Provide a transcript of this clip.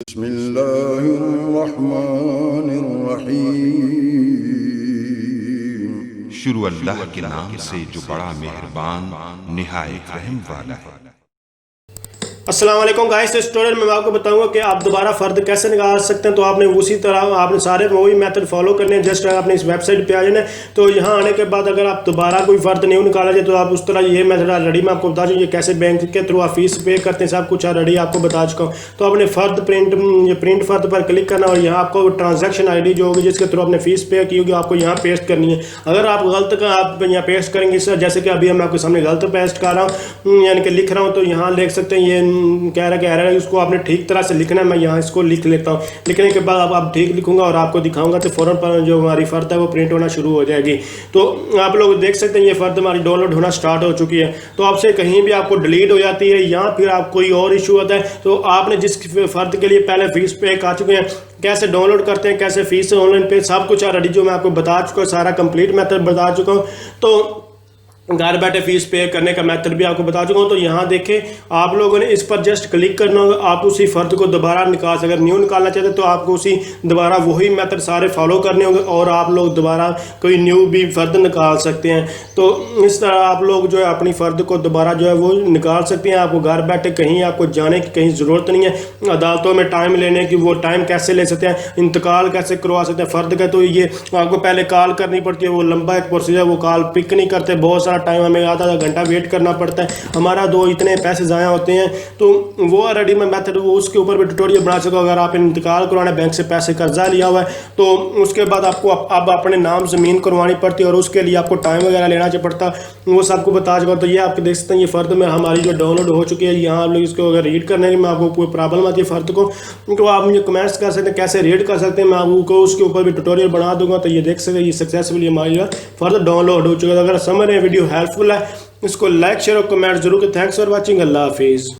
बिस्मिल्लाहिर्रहमानिर्रहीम। शुरू अल्लाह के नाम से जो बड़ा मेहरबान निहायत रहम वाला है। अस्सलाम वालेकुम गाइस। इस ट्यूटोरियल में मैं आपको बताऊंगा कि आप दोबारा फ़र्द कैसे निकाल सकते हैं। तो आपने उसी तरह आपने सारे वही मेथड फॉलो करने हैं। जस्ट आपने इस वेबसाइट पे आ जाना है। तो यहाँ आने के बाद अगर आप दोबारा कोई फ़र्द नहीं निकाला जाए तो आप उस तरह ये मेथड ऑलरेडी मैं आपको बता चुका, ये कैसे बैंक के थ्रू आप फीस पे करते हैं, सब कुछ ऑलरेडी आपको बता चुका हूँ। तो आपने फ़र्द प्रिंट फ़र्द पर क्लिक करना और यहाँ आपको ट्रांजेक्शन ID जो होगी जिसके थ्रू आपने फीस पे की होगी आपको यहाँ पेस्ट करनी है। अगर आप गलत का आप यहाँ पेस्ट करेंगे जैसे कि अभी मैं आपके सामने गलत पेस्ट कर रहा हूँ यानी कि लिख रहा हूँ, तो यहाँ देख सकते हैं ये कह रहा है उसको आपने ठीक तरह से लिखना है। मैं यहाँ इसको लिख लेता हूँ। लिखने के बाद अब आप ठीक लिखूंगा और आपको दिखाऊंगा तो फ़ौरन पर जो हमारी फ़र्द है वो प्रिंट होना शुरू हो जाएगी। तो आप लोग देख सकते हैं ये फ़र्द हमारी डाउनलोड होना स्टार्ट हो चुकी है। तो आपसे कहीं भी आपको डिलीट हो जाती है या फिर आप कोई और इशू होता है तो आपने जिस फ़र्द के लिए पहले फीस पे कर चुके हैं, कैसे डाउनलोड करते हैं, कैसे फीस ऑनलाइन पे, सब कुछ ऑलरेडी जो मैं आपको बता चुका हूँ, सारा कंप्लीट मेथड बता चुका हूँ। तो घर बैठे फीस पे करने का मेथड भी आपको बता चुका हूँ। तो यहाँ देखें आप लोगों ने इस पर जस्ट क्लिक करना होगा। आप उसी फ़र्द को दोबारा निकाल सकते, अगर न्यू निकालना चाहते तो आपको उसी दोबारा वही मेथड सारे फॉलो करने होंगे और आप लोग दोबारा कोई न्यू भी फ़र्द निकाल सकते हैं। तो इस तरह आप लोग जो है अपनी फ़र्द को दोबारा जो है वो निकाल सकते हैं। आपको घर बैठे कहीं आपको जाने की कहीं ज़रूरत नहीं है। अदालतों में टाइम लेने की वो टाइम कैसे ले सकते हैं, इंतकाल कैसे करवा सकते हैं फ़र्द का, तो ये आपको पहले कॉल करनी पड़ती है। वो लंबा एक प्रोसीजर, वो कॉल पिक नहीं करते, बहुत सारा टाइम हमें आधा घंटा वेट करना पड़ता है, हमारा इतने पैसे ज़ाया होते हैं। तो वो ऑलरेडी मैं मेथड वो उसके ऊपर भी ट्यूटोरियल बना सका। अगर आप इंतकाल करवाना, बैंक से पैसे कर्जा लिया हुआ है तो उसके बाद आपको अब अपने नाम ज़मीन करवानी पड़ती है और उसके लिए आपको टाइम वगैरह लेना पड़ता, वो सबको बता चुका। तो ये आप देख सकते हैं ये फ़र्द में हमारी जो डाउनलोड हो चुकी है। यहाँ आप लोग इसको अगर रीड करने में आपको कोई प्रॉब्लम आती है फ़र्द को तो आप मुझे कमेंट्स कर सकते हैं कैसे रीड कर सकते हैं। मैं आपको उसके ऊपर भी ट्यूटोरियल बना दूंगा। तो ये देख सकते हैं ये सक्सेसफुली हमारी फ़र्द डाउनलोड हो चुका है। अगर समझ रहे हैं वीडियो हेल्पफुल है, इसको लाइक शेयर और कमेंट जरूर करें। Thanks for watching. अल्लाह हाफिज़।